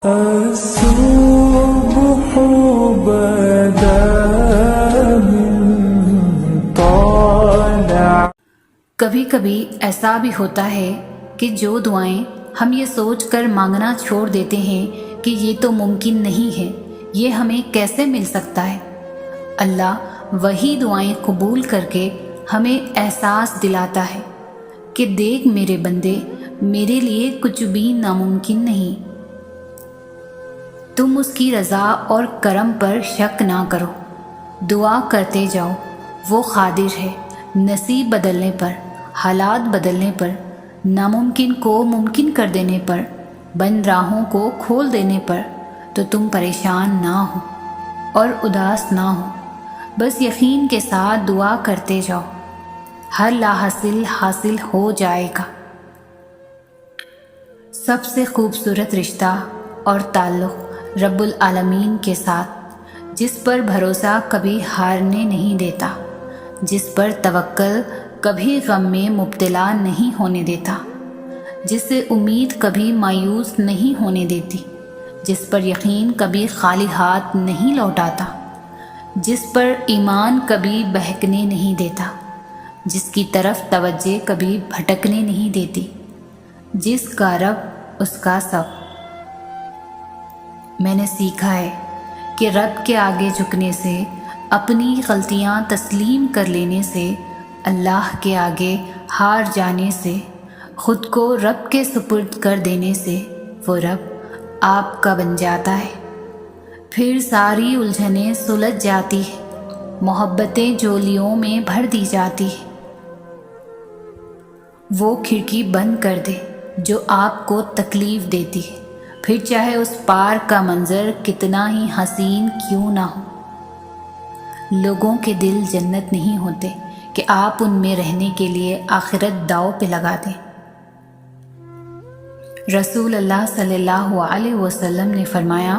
الصبح بدا من طالع۔ کبھی کبھی ایسا بھی ہوتا ہے کہ جو دعائیں ہم یہ سوچ کر مانگنا چھوڑ دیتے ہیں کہ یہ تو ممکن نہیں ہے، یہ ہمیں کیسے مل سکتا ہے، اللہ وہی دعائیں قبول کر کے ہمیں احساس دلاتا ہے کہ دیکھ میرے بندے، میرے لیے کچھ بھی ناممکن نہیں۔ تم اس کی رضا اور کرم پر شک نہ کرو، دعا کرتے جاؤ، وہ قادر ہے نصیب بدلنے پر، حالات بدلنے پر، ناممکن کو ممکن کر دینے پر، بند راہوں کو کھول دینے پر۔ تو تم پریشان نہ ہو اور اداس نہ ہو، بس یقین کے ساتھ دعا کرتے جاؤ، ہر لاحاصل حاصل ہو جائے گا۔ سب سے خوبصورت رشتہ اور تعلق رب العالمین کے ساتھ، جس پر بھروسہ کبھی ہارنے نہیں دیتا، جس پر توکل کبھی غم میں مبتلا نہیں ہونے دیتا، جس سے امید کبھی مایوس نہیں ہونے دیتی، جس پر یقین کبھی خالی ہاتھ نہیں لوٹاتا، جس پر ایمان کبھی بہکنے نہیں دیتا، جس کی طرف توجہ کبھی بھٹکنے نہیں دیتی، جس کا رب اس کا سب۔ میں نے سیکھا ہے کہ رب کے آگے جھکنے سے، اپنی غلطیاں تسلیم کر لینے سے، اللہ کے آگے ہار جانے سے، خود کو رب کے سپرد کر دینے سے وہ رب آپ کا بن جاتا ہے۔ پھر ساری الجھنیں سلجھ جاتی ہیں، محبتیں جولیوں میں بھر دی جاتی ہیں۔ وہ کھڑکی بند کر دے جو آپ کو تکلیف دیتی ہے، پھر چاہے اس پار کا منظر کتنا ہی حسین کیوں نہ ہو۔ لوگوں کے دل جنت نہیں ہوتے کہ آپ ان میں رہنے کے لیے آخرت داؤ پہ لگا دیں۔ رسول اللہ صلی اللہ علیہ وسلم نے فرمایا،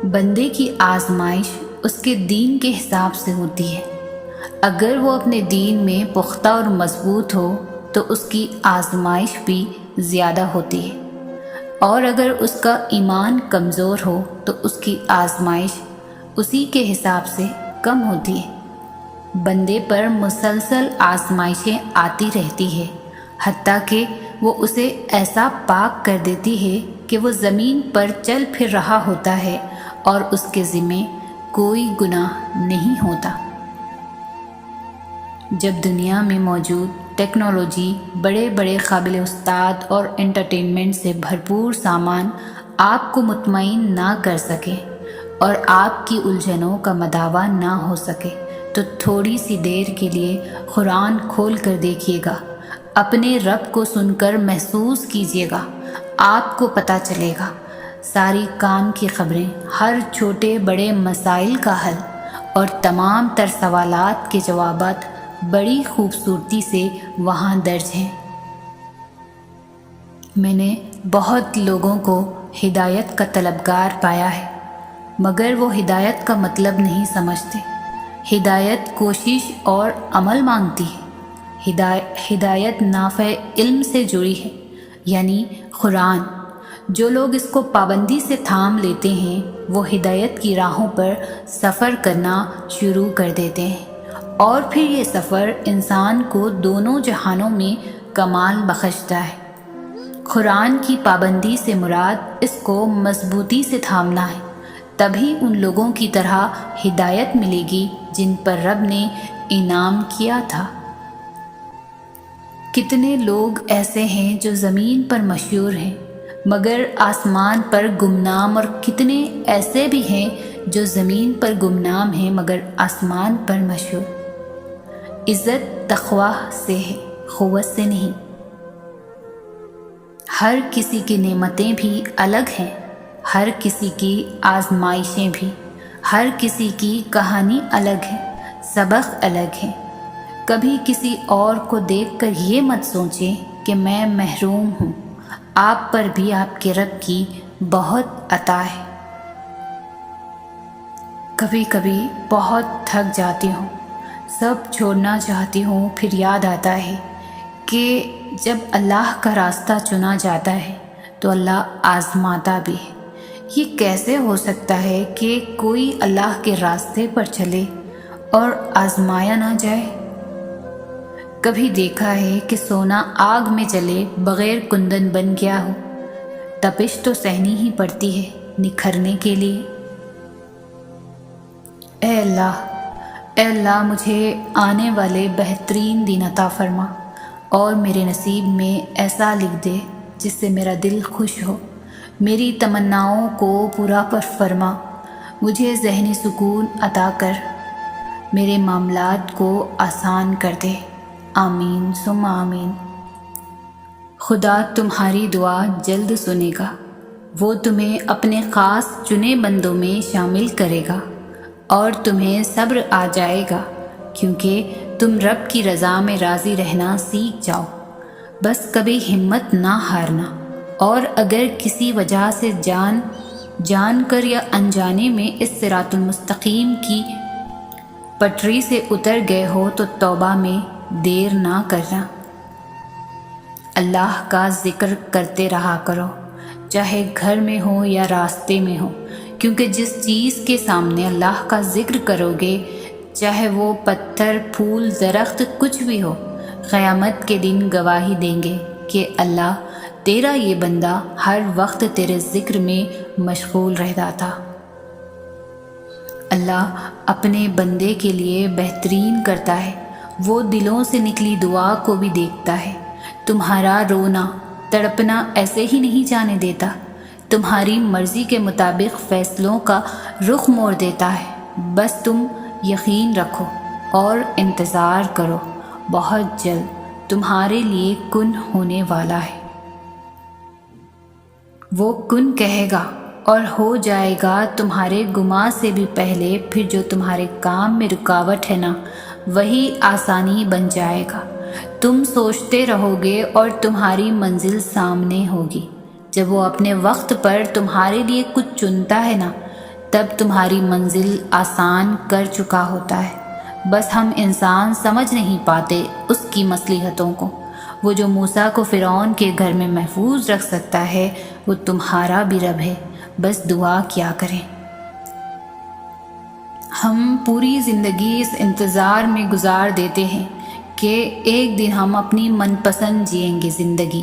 بندے کی آزمائش اس کے دین کے حساب سے ہوتی ہے، اگر وہ اپنے دین میں پختہ اور مضبوط ہو تو اس کی آزمائش بھی زیادہ ہوتی ہے، اور اگر اس کا ایمان کمزور ہو تو اس کی آزمائش اسی کے حساب سے کم ہوتی ہے۔ بندے پر مسلسل آزمائشیں آتی رہتی ہے، حتیٰ کہ وہ اسے ایسا پاک کر دیتی ہے کہ وہ زمین پر چل پھر رہا ہوتا ہے اور اس کے ذمے کوئی گناہ نہیں ہوتا۔ جب دنیا میں موجود ٹیکنالوجی، بڑے بڑے قابل استاد اور انٹرٹینمنٹ سے بھرپور سامان آپ کو مطمئن نہ کر سکے اور آپ کی الجھنوں کا مداوع نہ ہو سکے، تو تھوڑی سی دیر کے لیے قرآن کھول کر دیکھیے گا، اپنے رب کو سن کر محسوس کیجیے گا، آپ کو پتہ چلے گا ساری کام کی خبریں، ہر چھوٹے بڑے مسائل کا حل اور تمام تر سوالات کے جوابات بڑی خوبصورتی سے وہاں درج ہیں۔ میں نے بہت لوگوں کو ہدایت کا طلبگار پایا ہے، مگر وہ ہدایت کا مطلب نہیں سمجھتے۔ ہدایت کوشش اور عمل مانگتی ہے۔ ہدایت نافع علم سے جڑی ہے، یعنی قرآن۔ جو لوگ اس کو پابندی سے تھام لیتے ہیں وہ ہدایت کی راہوں پر سفر کرنا شروع کر دیتے ہیں، اور پھر یہ سفر انسان کو دونوں جہانوں میں کمال بخشتا ہے۔ قرآن کی پابندی سے مراد اس کو مضبوطی سے تھامنا ہے، تبھی ان لوگوں کی طرح ہدایت ملے گی جن پر رب نے انعام کیا تھا۔ کتنے لوگ ایسے ہیں جو زمین پر مشہور ہیں مگر آسمان پر گمنام، اور کتنے ایسے بھی ہیں جو زمین پر گمنام ہیں مگر آسمان پر مشہور۔ عزت تقویٰ سے ہے، قوت سے نہیں۔ ہر کسی کی نعمتیں بھی الگ ہیں، ہر کسی کی آزمائشیں بھی، ہر کسی کی کہانی الگ ہے، سبق الگ ہے۔ کبھی کسی اور کو دیکھ کر یہ مت سوچیں کہ میں محروم ہوں، آپ پر بھی آپ کے رب کی بہت عطا ہے۔ کبھی کبھی بہت تھک جاتی ہوں، سب چھوڑنا چاہتی ہوں، پھر یاد آتا ہے کہ جب اللہ کا راستہ چنا جاتا ہے تو اللہ آزماتا بھی ہے، یہ کیسے ہو سکتا ہے کہ کوئی اللہ کے راستے پر چلے اور آزمایا نہ جائے؟ کبھی دیکھا ہے کہ سونا آگ میں جلے بغیر کندن بن گیا ہو؟ تپش تو سہنی ہی پڑتی ہے نکھرنے کے لیے۔ اے اللہ مجھے آنے والے بہترین دن عطا فرما اور میرے نصیب میں ایسا لکھ دے جس سے میرا دل خوش ہو، میری تمناؤں کو پورا فرما، مجھے ذہنی سکون عطا کر، میرے معاملات کو آسان کر دے۔ آمین ثم آمین۔ خدا تمہاری دعا جلد سنے گا، وہ تمہیں اپنے خاص چنے بندوں میں شامل کرے گا اور تمہیں صبر آ جائے گا، کیونکہ تم رب کی رضا میں راضی رہنا سیکھ جاؤ۔ بس کبھی ہمت نہ ہارنا، اور اگر کسی وجہ سے جان کر یا انجانے میں اس صراط المستقیم کی پٹری سے اتر گئے ہو تو توبہ میں دیر نہ کرنا۔ اللہ کا ذکر کرتے رہا کرو، چاہے گھر میں ہو یا راستے میں ہو، کیونکہ جس چیز کے سامنے اللہ کا ذکر کرو گے، چاہے وہ پتھر، پھول، درخت، کچھ بھی ہو، قیامت کے دن گواہی دیں گے کہ اللہ تیرا یہ بندہ ہر وقت تیرے ذکر میں مشغول رہتا تھا۔ اللہ اپنے بندے کے لیے بہترین کرتا ہے، وہ دلوں سے نکلی دعا کو بھی دیکھتا ہے۔ تمہارا رونا تڑپنا ایسے ہی نہیں جانے دیتا، تمہاری مرضی کے مطابق فیصلوں کا رخ موڑ دیتا ہے۔ بس تم یقین رکھو اور انتظار کرو، بہت جلد تمہارے لیے کن ہونے والا ہے۔ وہ کن کہے گا اور ہو جائے گا تمہارے گمان سے بھی پہلے، پھر جو تمہارے کام میں رکاوٹ ہے نا، وہی آسانی بن جائے گا۔ تم سوچتے رہو گے اور تمہاری منزل سامنے ہوگی۔ جب وہ اپنے وقت پر تمہارے لیے کچھ چنتا ہے نا، تب تمہاری منزل آسان کر چکا ہوتا ہے۔ بس ہم انسان سمجھ نہیں پاتے اس کی مصلحتوں کو۔ وہ جو موسیٰ کو فرعون کے گھر میں محفوظ رکھ سکتا ہے، وہ تمہارا بھی رب ہے۔ بس دعا کیا کریں۔ ہم پوری زندگی اس انتظار میں گزار دیتے ہیں کہ ایک دن ہم اپنی من پسند جئیں گے زندگی،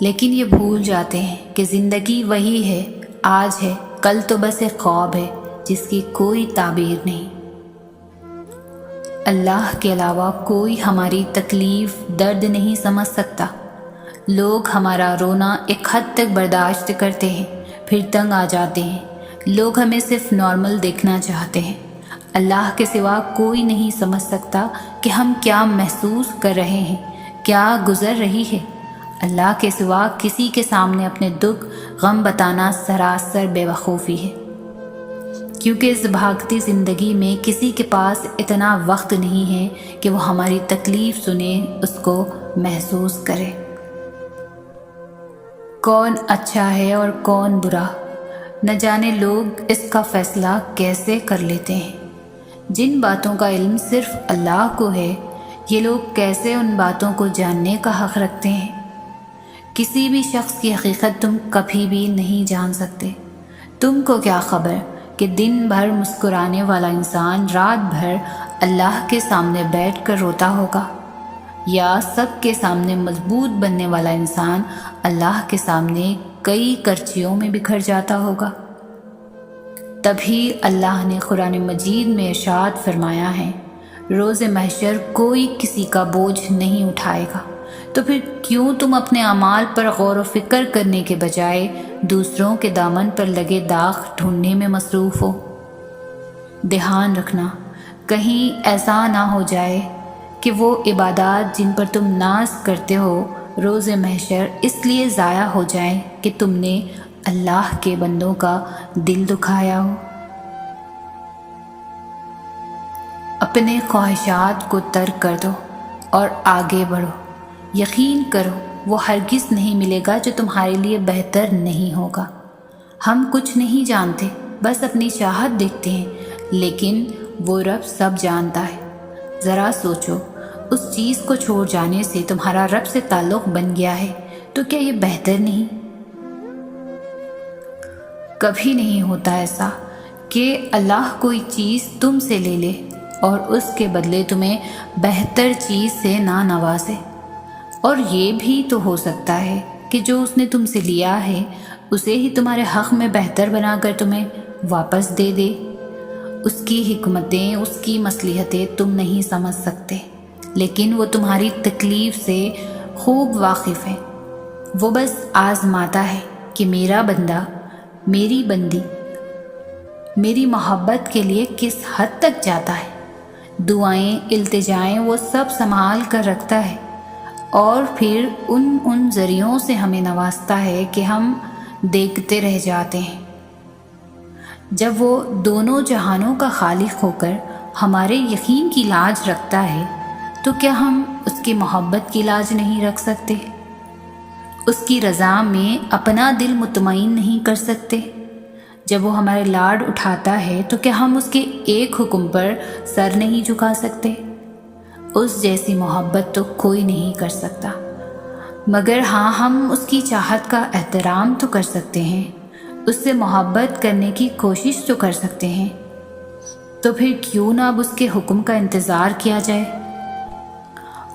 لیکن یہ بھول جاتے ہیں کہ زندگی وہی ہے، آج ہے، کل تو بس ایک خواب ہے جس کی کوئی تعبیر نہیں۔ اللہ کے علاوہ کوئی ہماری تکلیف درد نہیں سمجھ سکتا۔ لوگ ہمارا رونا ایک حد تک برداشت کرتے ہیں، پھر تنگ آ جاتے ہیں۔ لوگ ہمیں صرف نارمل دیکھنا چاہتے ہیں۔ اللہ کے سوا کوئی نہیں سمجھ سکتا کہ ہم کیا محسوس کر رہے ہیں، کیا گزر رہی ہے۔ اللہ کے سوا کسی کے سامنے اپنے دکھ غم بتانا سراسر بے وقوفی ہے، کیونکہ اس بھاگتی زندگی میں کسی کے پاس اتنا وقت نہیں ہے کہ وہ ہماری تکلیف سنے، اس کو محسوس کرے۔ کون اچھا ہے اور کون برا، نہ جانے لوگ اس کا فیصلہ کیسے کر لیتے ہیں۔ جن باتوں کا علم صرف اللہ کو ہے، یہ لوگ کیسے ان باتوں کو جاننے کا حق رکھتے ہیں؟ کسی بھی شخص کی حقیقت تم کبھی بھی نہیں جان سکتے۔ تم کو کیا خبر کہ دن بھر مسکرانے والا انسان رات بھر اللہ کے سامنے بیٹھ کر روتا ہوگا، یا سب کے سامنے مضبوط بننے والا انسان اللہ کے سامنے کئی کرچیوں میں بکھر جاتا ہوگا۔ تبھی اللہ نے قرآن مجید میں ارشاد فرمایا ہے، روز محشر کوئی کسی کا بوجھ نہیں اٹھائے گا۔ تو پھر کیوں تم اپنے اعمال پر غور و فکر کرنے کے بجائے دوسروں کے دامن پر لگے داغ ڈھونڈنے میں مصروف ہو؟ دھیان رکھنا، کہیں ایسا نہ ہو جائے کہ وہ عبادات جن پر تم ناز کرتے ہو روز محشر اس لیے ضائع ہو جائیں کہ تم نے اللہ کے بندوں کا دل دکھایا ہو۔ اپنے خواہشات کو ترک کر دو اور آگے بڑھو۔ یقین کرو وہ ہرگز نہیں ملے گا جو تمہارے لیے بہتر نہیں ہوگا۔ ہم کچھ نہیں جانتے، بس اپنی چاہت دیکھتے ہیں، لیکن وہ رب سب جانتا ہے۔ ذرا سوچو، اس چیز کو چھوڑ جانے سے تمہارا رب سے تعلق بن گیا ہے، تو کیا یہ بہتر نہیں؟ کبھی نہیں ہوتا ایسا کہ اللہ کوئی چیز تم سے لے لے اور اس کے بدلے تمہیں بہتر چیز سے نہ نوازے۔ اور یہ بھی تو ہو سکتا ہے کہ جو اس نے تم سے لیا ہے اسے ہی تمہارے حق میں بہتر بنا کر تمہیں واپس دے دے۔ اس کی حکمتیں، اس کی مصلحتیں تم نہیں سمجھ سکتے، لیکن وہ تمہاری تکلیف سے خوب واقف ہے۔ وہ بس آزماتا ہے کہ میرا بندہ، میری بندی میری محبت کے لیے کس حد تک جاتا ہے۔ دعائیں، التجائیں وہ سب سنبھال کر رکھتا ہے، اور پھر ان ذریعوں سے ہمیں نوازتا ہے کہ ہم دیکھتے رہ جاتے ہیں۔ جب وہ دونوں جہانوں کا خالق ہو کر ہمارے یقین کی لاج رکھتا ہے تو کیا ہم اس کی محبت کی لاج نہیں رکھ سکتے؟ اس کی رضا میں اپنا دل مطمئن نہیں کر سکتے؟ جب وہ ہمارے لاڈ اٹھاتا ہے تو کیا ہم اس کے ایک حکم پر سر نہیں جھکا سکتے؟ اس جیسی محبت تو کوئی نہیں کر سکتا، مگر ہاں ہم اس کی چاہت کا احترام تو کر سکتے ہیں، اس سے محبت کرنے کی کوشش تو کر سکتے ہیں۔ تو پھر کیوں نہ اب اس کے حکم کا انتظار کیا جائے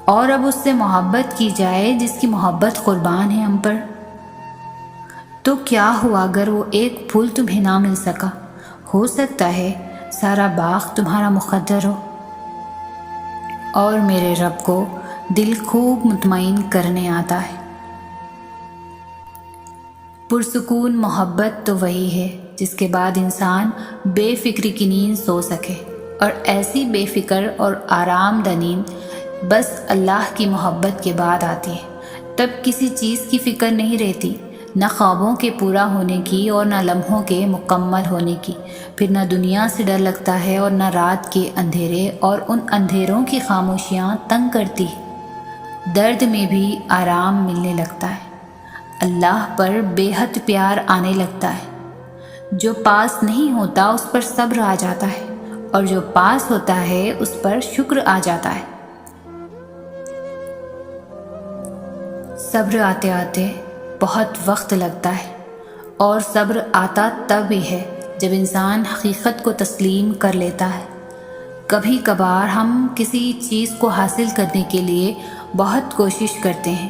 اور اب اس سے محبت کی جائے جس کی محبت قربان ہے ہم پر۔ تو کیا ہوا اگر وہ ایک پھول تمہیں نہ مل سکا؟ ہو سکتا ہے سارا باغ تمہارا مقدر ہو۔ اور میرے رب کو دل خوب مطمئن کرنے آتا ہے۔ پرسکون محبت تو وہی ہے جس کے بعد انسان بے فکری کی نیند سو سکے، اور ایسی بے فکر اور آرام دہ نیند بس اللہ کی محبت کے بعد آتی ہے۔ تب کسی چیز کی فکر نہیں رہتی، نہ خوابوں کے پورا ہونے کی اور نہ لمحوں کے مکمل ہونے کی، پھر نہ دنیا سے ڈر لگتا ہے اور نہ رات کے اندھیرے اور ان اندھیروں کی خاموشیاں تنگ کرتی۔ درد میں بھی آرام ملنے لگتا ہے، اللہ پر بے حد پیار آنے لگتا ہے۔ جو پاس نہیں ہوتا اس پر صبر آ جاتا ہے، اور جو پاس ہوتا ہے اس پر شکر آ جاتا ہے۔ صبر آتے آتے بہت وقت لگتا ہے، اور صبر آتا تب بھی ہے جب انسان حقیقت کو تسلیم کر لیتا ہے۔ کبھی کبھار ہم کسی چیز کو حاصل کرنے کے لیے بہت کوشش کرتے ہیں،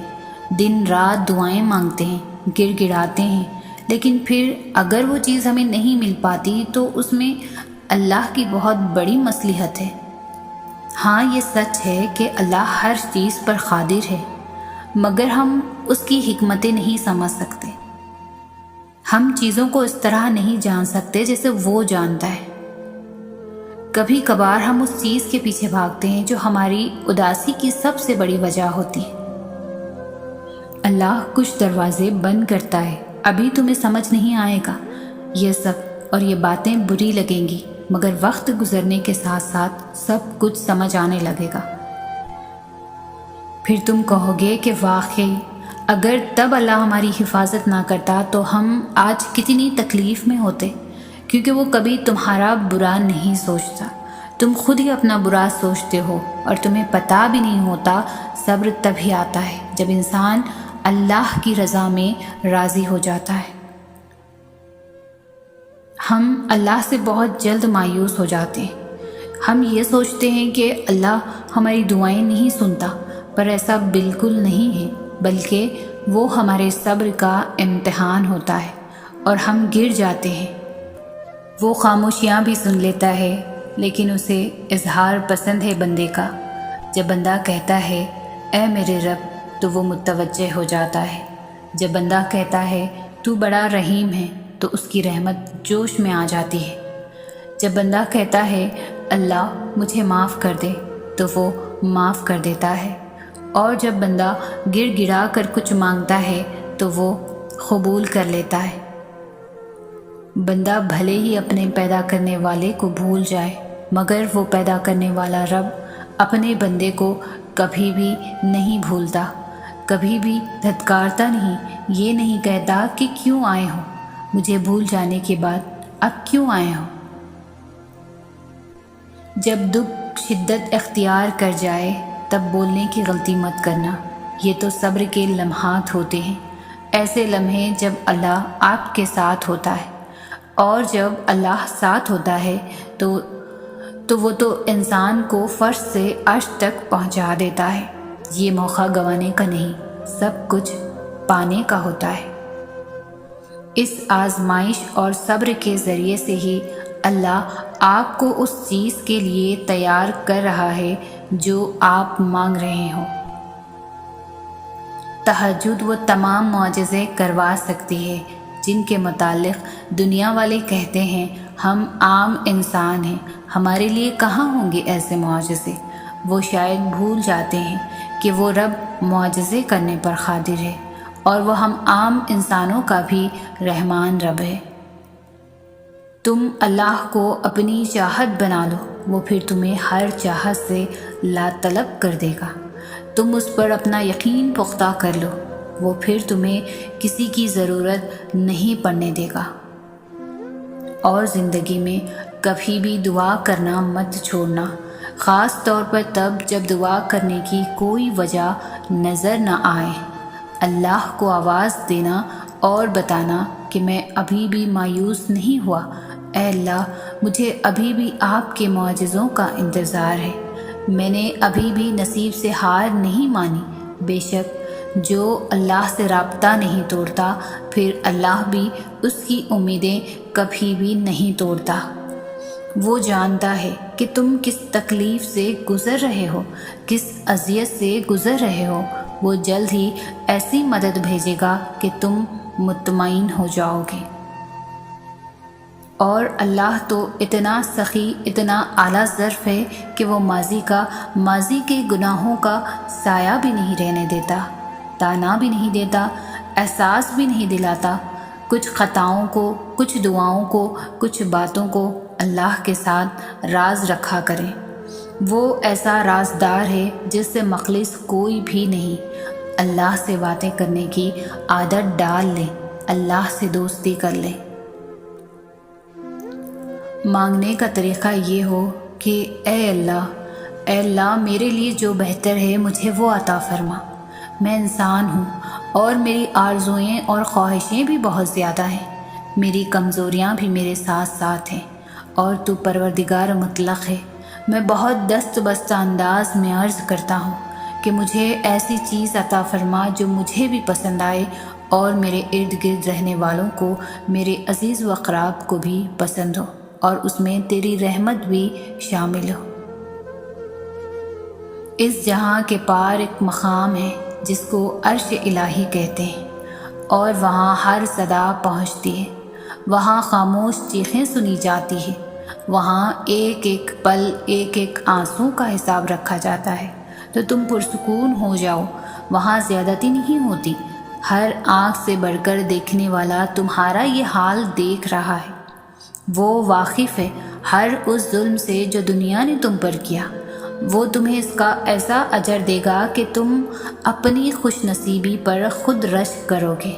دن رات دعائیں مانگتے ہیں، گڑ گڑاتے ہیں، لیکن پھر اگر وہ چیز ہمیں نہیں مل پاتی تو اس میں اللہ کی بہت بڑی مصلحت ہے۔ ہاں یہ سچ ہے کہ اللہ ہر چیز پر قادر ہے، مگر ہم اس کی حکمتیں نہیں سمجھ سکتے۔ ہم چیزوں کو اس طرح نہیں جان سکتے جیسے وہ جانتا ہے۔ کبھی کبھار ہم اس چیز کے پیچھے بھاگتے ہیں جو ہماری اداسی کی سب سے بڑی وجہ ہوتی ہے۔ اللہ کچھ دروازے بند کرتا ہے، ابھی تمہیں سمجھ نہیں آئے گا یہ سب، اور یہ باتیں بری لگیں گی، مگر وقت گزرنے کے ساتھ ساتھ سب کچھ سمجھ آنے لگے گا۔ پھر تم کہو گے کہ واقعی اگر تب اللہ ہماری حفاظت نہ کرتا تو ہم آج کتنی تکلیف میں ہوتے، کیونکہ وہ کبھی تمہارا برا نہیں سوچتا، تم خود ہی اپنا برا سوچتے ہو، اور تمہیں پتہ بھی نہیں ہوتا۔ صبر تبھی آتا ہے جب انسان اللہ کی رضا میں راضی ہو جاتا ہے۔ ہم اللہ سے بہت جلد مایوس ہو جاتے ہیں، ہم یہ سوچتے ہیں کہ اللہ ہماری دعائیں نہیں سنتا، پر ایسا بالکل نہیں ہے، بلکہ وہ ہمارے صبر کا امتحان ہوتا ہے اور ہم گر جاتے ہیں۔ وہ خاموشیاں بھی سن لیتا ہے، لیکن اسے اظہار پسند ہے بندے کا۔ جب بندہ کہتا ہے اے میرے رب تو وہ متوجہ ہو جاتا ہے۔ جب بندہ کہتا ہے تو بڑا رحیم ہے تو اس کی رحمت جوش میں آ جاتی ہے۔ جب بندہ کہتا ہے اللہ مجھے معاف کر دے تو وہ معاف کر دیتا ہے، اور جب بندہ گڑ گڑا کر کچھ مانگتا ہے تو وہ قبول کر لیتا ہے۔ بندہ بھلے ہی اپنے پیدا کرنے والے کو بھول جائے، مگر وہ پیدا کرنے والا رب اپنے بندے کو کبھی بھی نہیں بھولتا، کبھی بھی دھتکارتا نہیں، یہ نہیں کہتا کہ کیوں آئے ہو، مجھے بھول جانے کے بعد اب کیوں آئے ہو۔ جب دکھ شدت اختیار کر جائے تب بولنے کی غلطی مت کرنا، یہ تو صبر کے لمحات ہوتے ہیں، ایسے لمحے جب اللہ آپ کے ساتھ ہوتا ہے اور جب اللہ ساتھ ہوتا ہے تو وہ تو انسان کو فرش سے عرش تک پہنچا دیتا ہے۔ یہ موقع گنوانے کا نہیں، سب کچھ پانے کا ہوتا ہے۔ اس آزمائش اور صبر کے ذریعے سے ہی اللہ آپ کو اس چیز کے لیے تیار کر رہا ہے جو آپ مانگ رہے ہوں۔ تہجد وہ تمام معجزے کروا سکتی ہے جن کے متعلق دنیا والے کہتے ہیں ہم عام انسان ہیں، ہمارے لیے کہاں ہوں گے ایسے معجزے۔ وہ شاید بھول جاتے ہیں کہ وہ رب معجزے کرنے پر قادر ہے، اور وہ ہم عام انسانوں کا بھی رحمان رب ہے۔ تم اللہ کو اپنی چاہت بنا لو، وہ پھر تمہیں ہر چاہت سے لاطلب کر دے گا۔ تم اس پر اپنا یقین پختہ کر لو، وہ پھر تمہیں کسی کی ضرورت نہیں پڑنے دے گا۔ اور زندگی میں کبھی بھی دعا کرنا مت چھوڑنا، خاص طور پر تب جب دعا کرنے کی کوئی وجہ نظر نہ آئے۔ اللہ کو آواز دینا اور بتانا کہ میں ابھی بھی مایوس نہیں ہوا، اے اللہ مجھے ابھی بھی آپ کے معجزوں کا انتظار ہے، میں نے ابھی بھی نصیب سے ہار نہیں مانی۔ بے شک جو اللہ سے رابطہ نہیں توڑتا پھر اللہ بھی اس کی امیدیں کبھی بھی نہیں توڑتا۔ وہ جانتا ہے کہ تم کس تکلیف سے گزر رہے ہو، کس اذیت سے گزر رہے ہو۔ وہ جلد ہی ایسی مدد بھیجے گا کہ تم مطمئن ہو جاؤ گے۔ اور اللہ تو اتنا سخی، اتنا اعلیٰ ظرف ہے کہ وہ ماضی کے گناہوں کا سایہ بھی نہیں رہنے دیتا، تانا بھی نہیں دیتا، احساس بھی نہیں دلاتا۔ کچھ خطاؤں کو، کچھ دعاؤں کو، کچھ باتوں کو اللہ کے ساتھ راز رکھا کریں۔ وہ ایسا رازدار ہے جس سے مخلص کوئی بھی نہیں۔ اللہ سے باتیں کرنے کی عادت ڈال لیں، اللہ سے دوستی کر لیں۔ مانگنے کا طریقہ یہ ہو کہ اے اللہ میرے لیے جو بہتر ہے مجھے وہ عطا فرما۔ میں انسان ہوں اور میری آرزوئیں اور خواہشیں بھی بہت زیادہ ہیں، میری کمزوریاں بھی میرے ساتھ ساتھ ہیں، اور تو پروردگار مطلق ہے۔ میں بہت دست بستہ انداز میں عرض کرتا ہوں کہ مجھے ایسی چیز عطا فرما جو مجھے بھی پسند آئے اور میرے ارد گرد رہنے والوں کو، میرے عزیز و اقراب کو بھی پسند ہو، اور اس میں تیری رحمت بھی شامل ہو۔ اس جہاں کے پار ایک مقام ہے جس کو عرش الہی کہتے ہیں، اور وہاں ہر صدا پہنچتی ہے، وہاں خاموش چیخیں سنی جاتی ہے، وہاں ایک ایک پل، ایک ایک آنسو کا حساب رکھا جاتا ہے۔ تو تم پرسکون ہو جاؤ، وہاں زیادتی نہیں ہوتی۔ ہر آنکھ سے بڑھ کر دیکھنے والا تمہارا یہ حال دیکھ رہا ہے۔ وہ واقف ہے ہر اس ظلم سے جو دنیا نے تم پر کیا۔ وہ تمہیں اس کا ایسا اجر دے گا کہ تم اپنی خوش نصیبی پر خود رشک کرو گے۔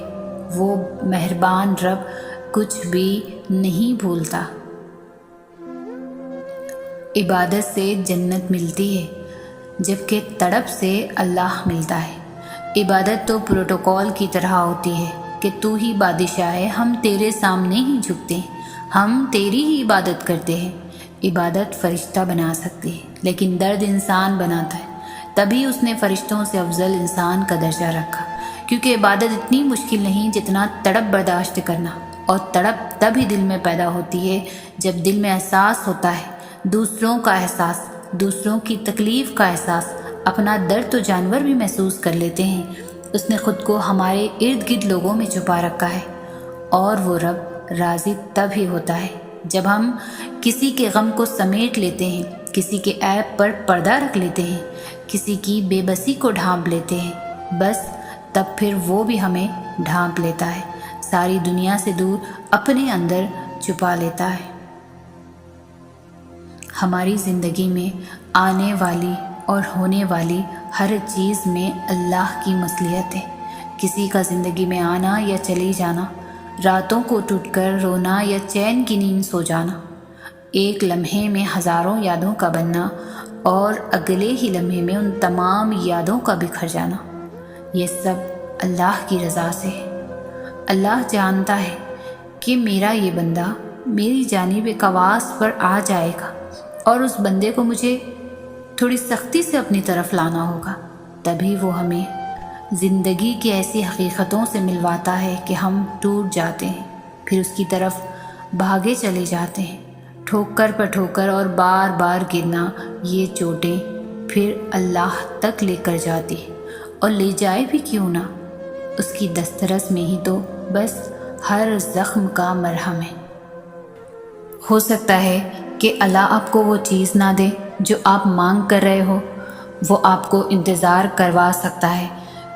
وہ مہربان رب کچھ بھی نہیں بھولتا۔ عبادت سے جنت ملتی ہے جبکہ تڑپ سے اللہ ملتا ہے۔ عبادت تو پروٹوکول کی طرح ہوتی ہے کہ تو ہی بادشاہ ہے، ہم تیرے سامنے ہی جھکتے ہیں، ہم تیری ہی عبادت کرتے ہیں۔ عبادت فرشتہ بنا سکتی ہے لیکن درد انسان بناتا ہے، تبھی اس نے فرشتوں سے افضل انسان کا درجہ رکھا، کیونکہ عبادت اتنی مشکل نہیں جتنا تڑپ برداشت کرنا، اور تڑپ تب ہی دل میں پیدا ہوتی ہے جب دل میں احساس ہوتا ہے، دوسروں کا احساس، دوسروں کی تکلیف کا احساس۔ اپنا درد تو جانور بھی محسوس کر لیتے ہیں، اس نے خود کو ہمارے ارد گرد لوگوں میں چھپا رکھا ہے۔ اور وہ رب راضی تب ہی ہوتا ہے جب ہم کسی کے غم کو سمیٹ لیتے ہیں، کسی کے عیب پر پردہ رکھ لیتے ہیں، کسی کی بے بسی کو ڈھانپ لیتے ہیں، بس تب پھر وہ بھی ہمیں ڈھانپ لیتا ہے، ساری دنیا سے دور اپنے اندر چھپا لیتا ہے۔ ہماری زندگی میں آنے والی اور ہونے والی ہر چیز میں اللہ کی مصلحت ہے۔ کسی کا زندگی میں آنا یا چلی جانا، راتوں کو ٹوٹ کر رونا یا چین کی نیند سو جانا، ایک لمحے میں ہزاروں یادوں کا بننا اور اگلے ہی لمحے میں ان تمام یادوں کا بکھر جانا، یہ سب اللہ کی رضا سے ہے۔ اللہ جانتا ہے کہ میرا یہ بندہ میری جانب ایک آواز پر آ جائے گا اور اس بندے کو مجھے تھوڑی سختی سے اپنی طرف لانا ہوگا، تبھی وہ ہمیں زندگی کی ایسی حقیقتوں سے ملواتا ہے کہ ہم ٹوٹ جاتے ہیں، پھر اس کی طرف بھاگے چلے جاتے ہیں۔ ٹھوکر پر ٹھوکر اور بار بار گرنا، یہ چوٹیں پھر اللہ تک لے کر جاتی ہے، اور لے جائے بھی کیوں نہ، اس کی دسترس میں ہی تو بس ہر زخم کا مرہم ہے۔ ہو سکتا ہے کہ اللہ آپ کو وہ چیز نہ دے جو آپ مانگ کر رہے ہو، وہ آپ کو انتظار کروا سکتا ہے،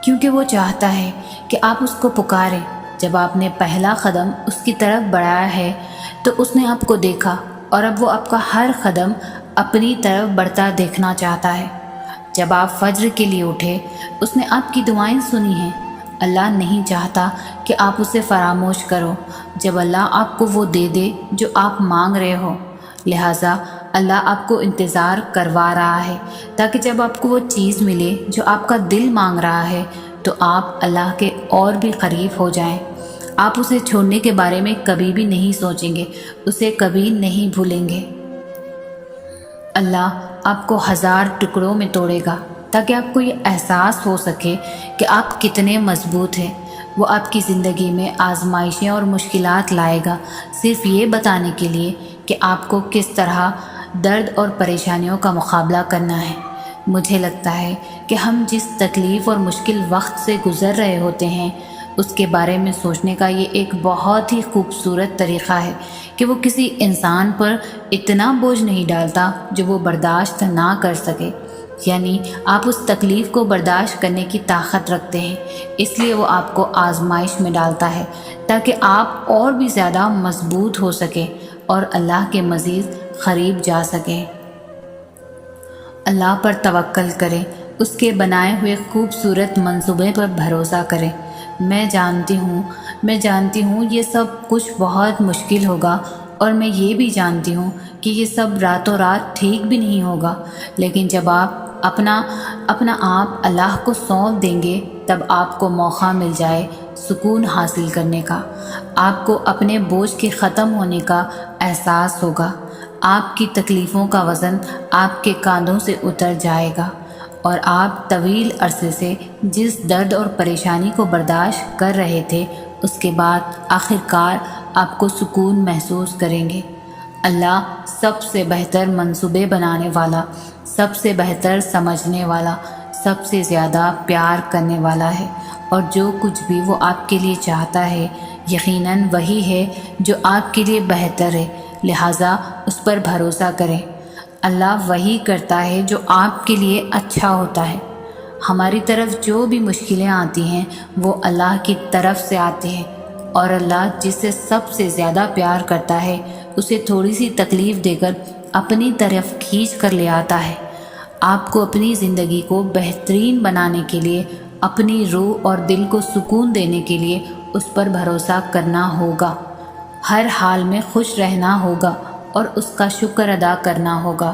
کیونکہ وہ چاہتا ہے کہ آپ اس کو پکاریں۔ جب آپ نے پہلا قدم اس کی طرف بڑھایا ہے تو اس نے آپ کو دیکھا، اور اب وہ آپ کا ہر قدم اپنی طرف بڑھتا دیکھنا چاہتا ہے۔ جب آپ فجر کے لیے اٹھے، اس نے آپ کی دعائیں سنی ہیں۔ اللہ نہیں چاہتا کہ آپ اسے فراموش کرو جب اللہ آپ کو وہ دے دے جو آپ مانگ رہے ہو، لہٰذا اللہ آپ کو انتظار کروا رہا ہے تاکہ جب آپ کو وہ چیز ملے جو آپ کا دل مانگ رہا ہے تو آپ اللہ کے اور بھی قریب ہو جائیں۔ آپ اسے چھوڑنے کے بارے میں کبھی بھی نہیں سوچیں گے، اسے کبھی نہیں بھولیں گے۔ اللہ آپ کو 1000 ٹکڑوں میں توڑے گا تاکہ آپ کو یہ احساس ہو سکے کہ آپ کتنے مضبوط ہیں۔ وہ آپ کی زندگی میں آزمائشیں اور مشکلات لائے گا، صرف یہ بتانے کے لیے کہ آپ کو کس طرح درد اور پریشانیوں کا مقابلہ کرنا ہے۔ مجھے لگتا ہے کہ ہم جس تکلیف اور مشکل وقت سے گزر رہے ہوتے ہیں، اس کے بارے میں سوچنے کا یہ ایک بہت ہی خوبصورت طریقہ ہے کہ وہ کسی انسان پر اتنا بوجھ نہیں ڈالتا جو وہ برداشت نہ کر سکے، یعنی آپ اس تکلیف کو برداشت کرنے کی طاقت رکھتے ہیں، اس لیے وہ آپ کو آزمائش میں ڈالتا ہے تاکہ آپ اور بھی زیادہ مضبوط ہو سکیں اور اللہ کے مزید قریب جا سکیں۔ اللہ پر توکل کریں، اس کے بنائے ہوئے خوبصورت منصوبے پر بھروسہ کریں۔ میں جانتی ہوں یہ سب کچھ بہت مشکل ہوگا، اور میں یہ بھی جانتی ہوں کہ یہ سب راتوں رات ٹھیک بھی نہیں ہوگا، لیکن جب آپ اپنا آپ اللہ کو سونپ دیں گے تب آپ کو موقع مل جائے سکون حاصل کرنے کا۔ آپ کو اپنے بوجھ کے ختم ہونے کا احساس ہوگا، آپ کی تکلیفوں کا وزن آپ کے کاندھوں سے اتر جائے گا، اور آپ طویل عرصے سے جس درد اور پریشانی کو برداشت کر رہے تھے، اس کے بعد آخرکار آپ کو سکون محسوس کریں گے۔ اللہ سب سے بہتر منصوبے بنانے والا، سب سے بہتر سمجھنے والا، سب سے زیادہ پیار کرنے والا ہے، اور جو کچھ بھی وہ آپ کے لیے چاہتا ہے یقیناً وہی ہے جو آپ کے لیے بہتر ہے، لہٰذا اس پر بھروسہ کریں۔ اللہ وہی کرتا ہے جو آپ کے لیے اچھا ہوتا ہے۔ ہماری طرف جو بھی مشکلیں آتی ہیں وہ اللہ کی طرف سے آتی ہیں، اور اللہ جس سے سب سے زیادہ پیار کرتا ہے اسے تھوڑی سی تکلیف دے کر اپنی طرف کھینچ کر لے آتا ہے۔ آپ کو اپنی زندگی کو بہترین بنانے کے لیے، اپنی روح اور دل کو سکون دینے کے لیے اس پر بھروسہ کرنا ہوگا، ہر حال میں خوش رہنا ہوگا اور اس کا شکر ادا کرنا ہوگا۔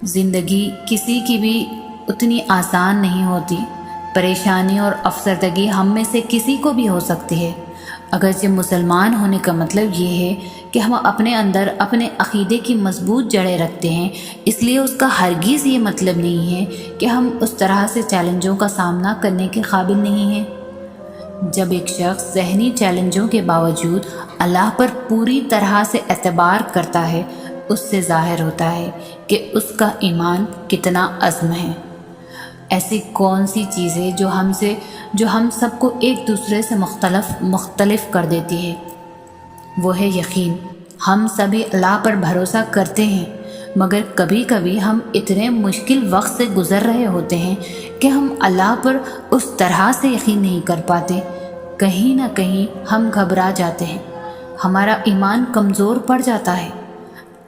زندگی کسی کی بھی اتنی آسان نہیں ہوتی، پریشانی اور افسردگی ہم میں سے کسی کو بھی ہو سکتی ہے۔ اگرچہ مسلمان ہونے کا مطلب یہ ہے کہ ہم اپنے اندر اپنے عقیدے کی مضبوط جڑیں رکھتے ہیں، اس لیے اس کا ہرگز یہ مطلب نہیں ہے کہ ہم اس طرح سے چیلنجوں کا سامنا کرنے کے قابل نہیں ہیں۔ جب ایک شخص ذہنی چیلنجوں کے باوجود اللہ پر پوری طرح سے اعتبار کرتا ہے، اس سے ظاہر ہوتا ہے کہ اس کا ایمان کتنا عزم ہے۔ ایسی کون سی چیزیں جو ہم سب کو ایک دوسرے سے مختلف کر دیتی ہے؟ وہ ہے یقین۔ ہم سبھی اللہ پر بھروسہ کرتے ہیں، مگر کبھی کبھی ہم اتنے مشکل وقت سے گزر رہے ہوتے ہیں کہ ہم اللہ پر اس طرح سے یقین نہیں کر پاتے۔ کہیں نہ کہیں ہم گھبرا جاتے ہیں، ہمارا ایمان کمزور پڑ جاتا ہے۔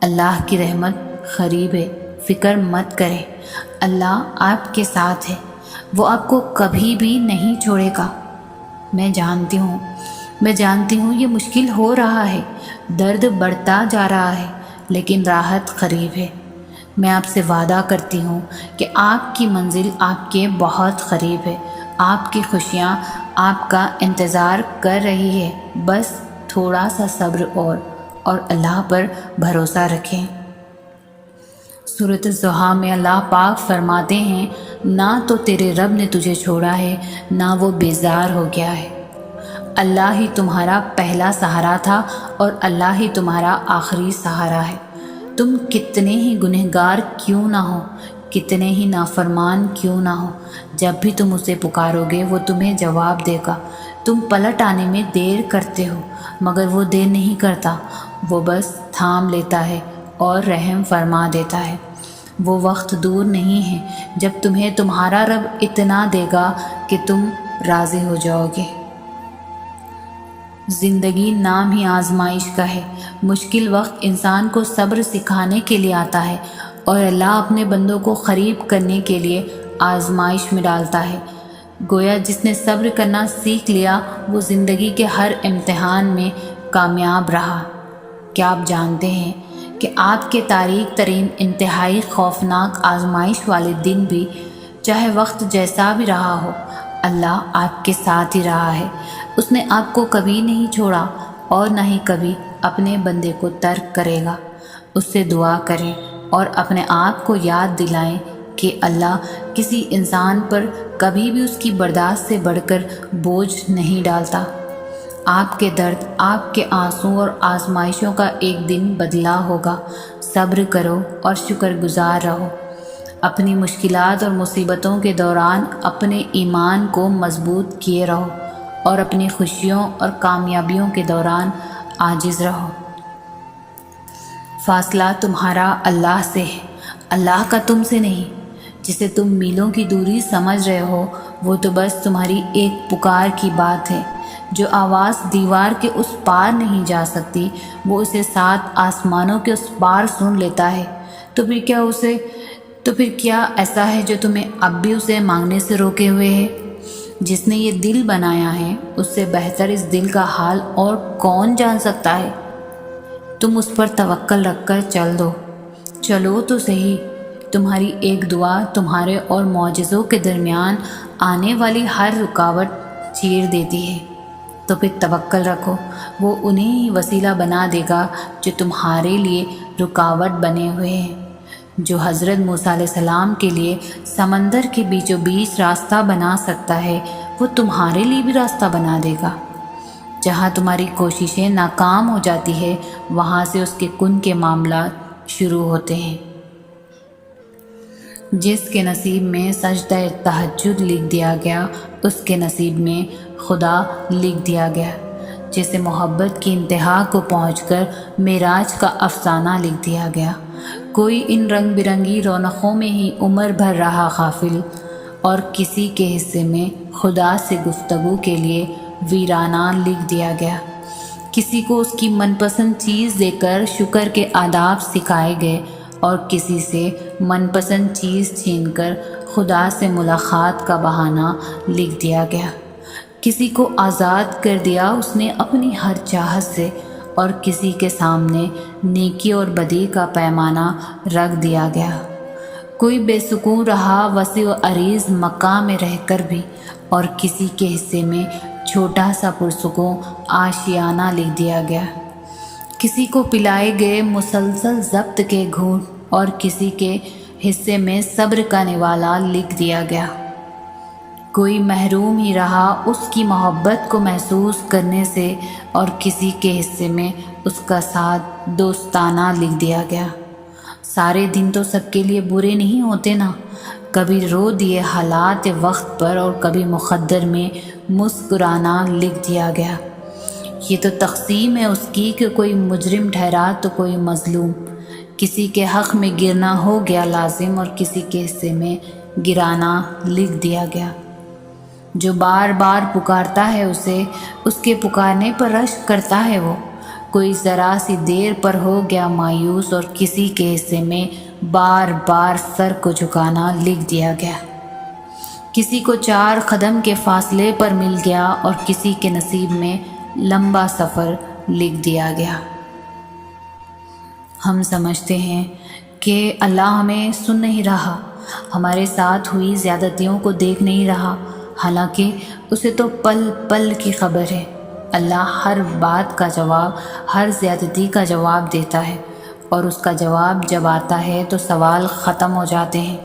اللہ کی رحمت قریب ہے، فکر مت کریں، اللہ آپ کے ساتھ ہے، وہ آپ کو کبھی بھی نہیں چھوڑے گا۔ میں جانتی ہوں یہ مشکل ہو رہا ہے، درد بڑھتا جا رہا ہے، لیکن راحت قریب ہے۔ میں آپ سے وعدہ کرتی ہوں کہ آپ کی منزل آپ کے بہت قریب ہے، آپ کی خوشیاں آپ کا انتظار کر رہی ہے، بس تھوڑا سا صبر اور اللہ پر بھروسہ رکھیں۔ سورۃ الضحیٰ میں اللہ پاک فرماتے ہیں، نہ تو تیرے رب نے تجھے چھوڑا ہے، نہ وہ بیزار ہو گیا ہے۔ اللہ ہی تمہارا پہلا سہارا تھا اور اللہ ہی تمہارا آخری سہارا ہے۔ تم کتنے ہی گنہگار کیوں نہ ہو، کتنے ہی نافرمان کیوں نہ ہو، جب بھی تم اسے پکارو گے وہ تمہیں جواب دے گا۔ تم پلٹ آنے میں دیر کرتے ہو مگر وہ دیر نہیں کرتا، وہ بس تھام لیتا ہے اور رحم فرما دیتا ہے۔ وہ وقت دور نہیں ہے جب تمہیں تمہارا رب اتنا دے گا کہ تم راضی ہو جاؤ گے۔ زندگی نام ہی آزمائش کا ہے۔ مشکل وقت انسان کو صبر سکھانے کے لیے آتا ہے اور اللہ اپنے بندوں کو قریب کرنے کے لیے آزمائش میں ڈالتا ہے۔ گویا جس نے صبر کرنا سیکھ لیا وہ زندگی کے ہر امتحان میں کامیاب رہا۔ کیا آپ جانتے ہیں کہ آپ کے تاریک ترین انتہائی خوفناک آزمائش والے دن بھی، چاہے وقت جیسا بھی رہا ہو، اللہ آپ کے ساتھ ہی رہا ہے۔ اس نے آپ کو کبھی نہیں چھوڑا اور نہ ہی کبھی اپنے بندے کو ترک کرے گا۔ اس سے دعا کریں اور اپنے آپ کو یاد دلائیں کہ اللہ کسی انسان پر کبھی بھی اس کی برداشت سے بڑھ کر بوجھ نہیں ڈالتا۔ آپ کے درد، آپ کے آنسو اور آزمائشوں کا ایک دن بدلہ ہوگا۔ صبر کرو اور شکر گزار رہو۔ اپنی مشکلات اور مصیبتوں کے دوران اپنے ایمان کو مضبوط کیے رہو اور اپنی خوشیوں اور کامیابیوں کے دوران عاجز رہو۔ فاصلہ تمہارا اللہ سے ہے، اللہ کا تم سے نہیں۔ جسے تم میلوں کی دوری سمجھ رہے ہو وہ تو بس تمہاری ایک پکار کی بات ہے۔ جو آواز دیوار کے اس پار نہیں جا سکتی وہ اسے 7 آسمانوں کے اس پار سن لیتا ہے۔ تو پھر کیا ایسا ہے جو تمہیں اب بھی اسے مانگنے سے روکے ہوئے ہے؟ جس نے یہ دل بنایا ہے اس سے بہتر اس دل کا حال اور کون جان سکتا ہے؟ تم اس پر توکل رکھ کر چلو تو صحیح۔ تمہاری ایک دعا تمہارے اور معجزوں کے درمیان آنے والی ہر رکاوٹ چیر دیتی ہے۔ تو پھر توکل رکھو، وہ انہیں ہی وسیلہ بنا دے گا جو تمہارے لیے رکاوٹ بنے ہوئے ہیں۔ جو حضرت موسیٰ علیہ السلام کے لیے سمندر کے بیچوں بیچ راستہ بنا سکتا ہے وہ تمہارے لیے بھی راستہ بنا دے گا۔ جہاں تمہاری کوششیں ناکام ہو جاتی ہے وہاں سے اس کے کن کے معاملات شروع ہوتے ہیں۔ جس کے نصیب میں سجدہ تہجد لکھ دیا گیا اس کے نصیب میں خدا لکھ دیا گیا۔ جسے محبت کی انتہا کو پہنچ کر معراج کا افسانہ لکھ دیا گیا۔ کوئی ان رنگ برنگی رونقوں میں ہی عمر بھر رہا غافل، اور کسی کے حصے میں خدا سے گفتگو کے لیے ویرانہ لکھ دیا گیا۔ کسی کو اس کی من پسند چیز دے کر شکر کے آداب سکھائے گئے اور کسی سے من پسند چیز چھین کر خدا سے ملاقات کا بہانہ لکھ دیا گیا۔ کسی کو آزاد کر دیا اس نے اپنی ہر چاہت سے، اور کسی کے سامنے نیکی اور بدی کا پیمانہ رکھ دیا گیا۔ کوئی بے سکون رہا وسیع و عریض مکہ میں رہ کر بھی، اور کسی کے حصے میں چھوٹا سا پرسکون آشیانہ لکھ دیا گیا۔ کسی کو پلائے گئے مسلسل ضبط کے گھونٹ اور کسی کے حصے میں صبر کا نوالا لکھ دیا گیا۔ کوئی محروم ہی رہا اس کی محبت کو محسوس کرنے سے، اور کسی کے حصے میں اس کا ساتھ دوستانہ لکھ دیا گیا۔ سارے دن تو سب کے لیے برے نہیں ہوتے نا، کبھی رو دیے حالات وقت پر اور کبھی مقدر میں مسکرانا لکھ دیا گیا۔ یہ تو تقسیم ہے اس کی کہ کوئی مجرم ٹھہرا تو کوئی مظلوم۔ کسی کے حق میں گرنا ہو گیا لازم اور کسی کے حصے میں گرانا لکھ دیا گیا۔ جو بار بار پکارتا ہے اسے، اس کے پکارنے پر رشک کرتا ہے وہ۔ کوئی ذرا سی دیر پر ہو گیا مایوس اور کسی کے حصے میں بار بار سر کو جھکانا لکھ دیا گیا۔ کسی کو 4 قدم کے فاصلے پر مل گیا اور کسی کے نصیب میں لمبا سفر لکھ دیا گیا۔ ہم سمجھتے ہیں کہ اللہ ہمیں سن نہیں رہا، ہمارے ساتھ ہوئی زیادتیوں کو دیکھ نہیں رہا، حالانکہ اسے تو پل پل کی خبر ہے۔ اللہ ہر بات کا جواب، ہر زیادتی کا جواب دیتا ہے، اور اس کا جواب جب آتا ہے تو سوال ختم ہو جاتے ہیں،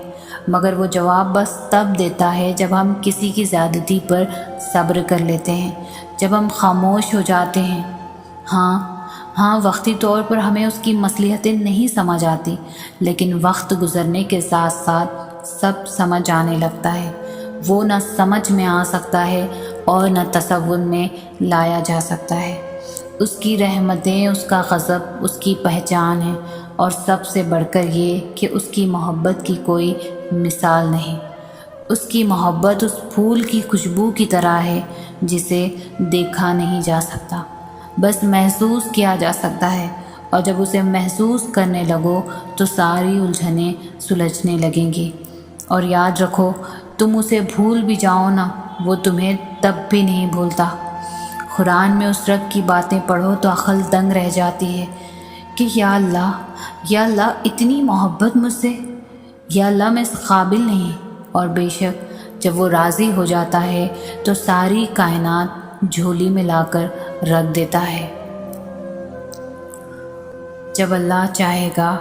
مگر وہ جواب بس تب دیتا ہے جب ہم کسی کی زیادتی پر صبر کر لیتے ہیں، جب ہم خاموش ہو جاتے ہیں۔ ہاں وقتی طور پر ہمیں اس کی مصلحتیں نہیں سمجھ آتی، لیکن وقت گزرنے کے ساتھ ساتھ سب سمجھ آنے لگتا ہے۔ وہ نہ سمجھ میں آ سکتا ہے اور نہ تصور میں لایا جا سکتا ہے۔ اس کی رحمتیں، اس کا غضب اس کی پہچان ہے، اور سب سے بڑھ کر یہ کہ اس کی محبت کی کوئی مثال نہیں۔ اس کی محبت اس پھول کی خوشبو کی طرح ہے جسے دیکھا نہیں جا سکتا، بس محسوس کیا جا سکتا ہے، اور جب اسے محسوس کرنے لگو تو ساری الجھنیں سلجھنے لگیں گی۔ اور یاد رکھو، تم اسے بھول بھی جاؤ نا، وہ تمہیں تب بھی نہیں بھولتا۔ قرآن میں اس رب کی باتیں پڑھو تو عقل دنگ رہ جاتی ہے کہ یا اللہ اتنی محبت مجھ سے، یا اللہ میں اس قابل نہیں۔ اور بے شک جب وہ راضی ہو جاتا ہے تو ساری کائنات جھولی میں لا کر رکھ دیتا ہے۔ جب اللہ چاہے گا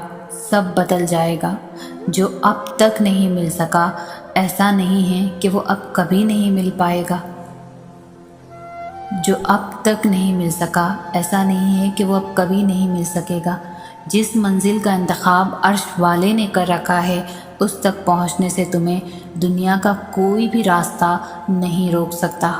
سب بدل جائے گا۔ جو اب تک نہیں مل سکا، ایسا نہیں ہے کہ وہ اب کبھی نہیں مل پائے گا۔ جو اب تک نہیں مل سکا، ایسا نہیں ہے کہ وہ اب کبھی نہیں مل سکے گا۔ جس منزل کا انتخاب عرش والے نے کر رکھا ہے، اس تک پہنچنے سے تمہیں دنیا کا کوئی بھی راستہ نہیں روک سکتا۔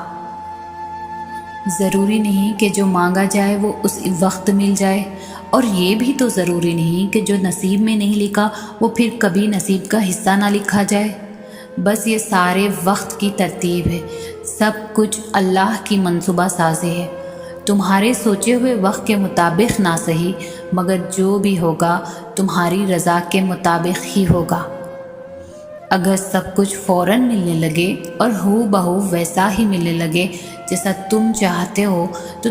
ضروری نہیں کہ جو مانگا جائے وہ اس وقت مل جائے، اور یہ بھی تو ضروری نہیں کہ جو نصیب میں نہیں لکھا وہ پھر کبھی نصیب کا حصہ نہ لکھا جائے۔ بس یہ سارے وقت کی ترتیب ہے، سب کچھ اللہ کی منصوبہ سازی ہے۔ تمہارے سوچے ہوئے وقت کے مطابق نہ صحیح، مگر جو بھی ہوگا تمہاری رضا کے مطابق ہی ہوگا۔ اگر سب کچھ فوراً ملنے لگے اور ہو بہو ویسا ہی ملنے لگے جیسا تم چاہتے ہو، تو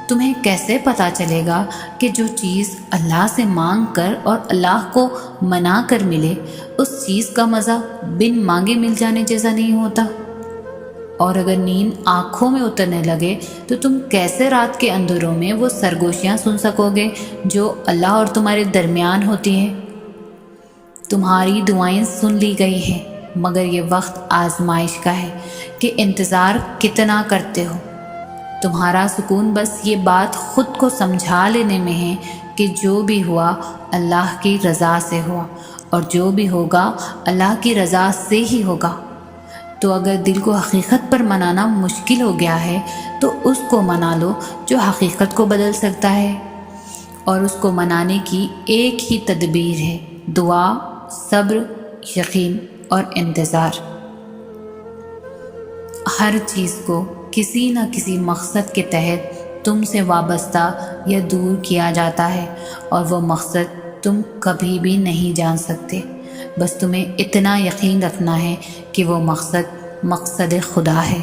تمہیں کیسے پتہ چلے گا کہ جو چیز اللہ سے مانگ کر اور اللہ کو منا کر ملے، اس چیز کا مزہ بن مانگے مل جانے جیسا نہیں ہوتا؟ اور اگر نیند آنکھوں میں اترنے لگے تو تم کیسے رات کے اندھیروں میں وہ سرگوشیاں سن سکو گے جو اللہ اور تمہارے درمیان ہوتی ہیں؟ تمہاری دعائیں سن لی گئی ہیں، مگر یہ وقت آزمائش کا ہے کہ انتظار کتنا کرتے ہو۔ تمہارا سکون بس یہ بات خود کو سمجھا لینے میں ہے کہ جو بھی ہوا اللہ کی رضا سے ہوا، اور جو بھی ہوگا اللہ کی رضا سے ہی ہوگا۔ تو اگر دل کو حقیقت پر منانا مشکل ہو گیا ہے تو اس کو منا لو جو حقیقت کو بدل سکتا ہے، اور اس کو منانے کی ایک ہی تدبیر ہے: دعا، صبر، یقین اور انتظار۔ ہر چیز کو کسی نہ کسی مقصد کے تحت تم سے وابستہ یا دور کیا جاتا ہے، اور وہ مقصد تم کبھی بھی نہیں جان سکتے۔ بس تمہیں اتنا یقین رکھنا ہے کہ وہ مقصد خدا ہے،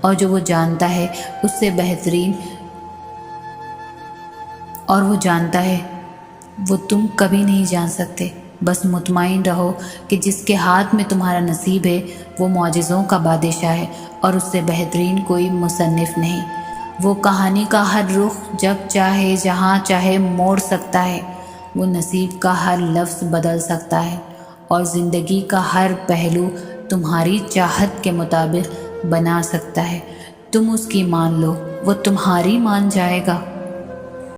اور جو وہ جانتا ہے اس سے بہترین، اور وہ جانتا ہے وہ تم کبھی نہیں جان سکتے۔ بس مطمئن رہو کہ جس کے ہاتھ میں تمہارا نصیب ہے وہ معجزوں کا بادشاہ ہے، اور اس سے بہترین کوئی مصنف نہیں۔ وہ کہانی کا ہر رخ جب چاہے جہاں چاہے موڑ سکتا ہے، وہ نصیب کا ہر لفظ بدل سکتا ہے، اور زندگی کا ہر پہلو تمہاری چاہت کے مطابق بنا سکتا ہے۔ تم اس کی مان لو، وہ تمہاری مان جائے گا۔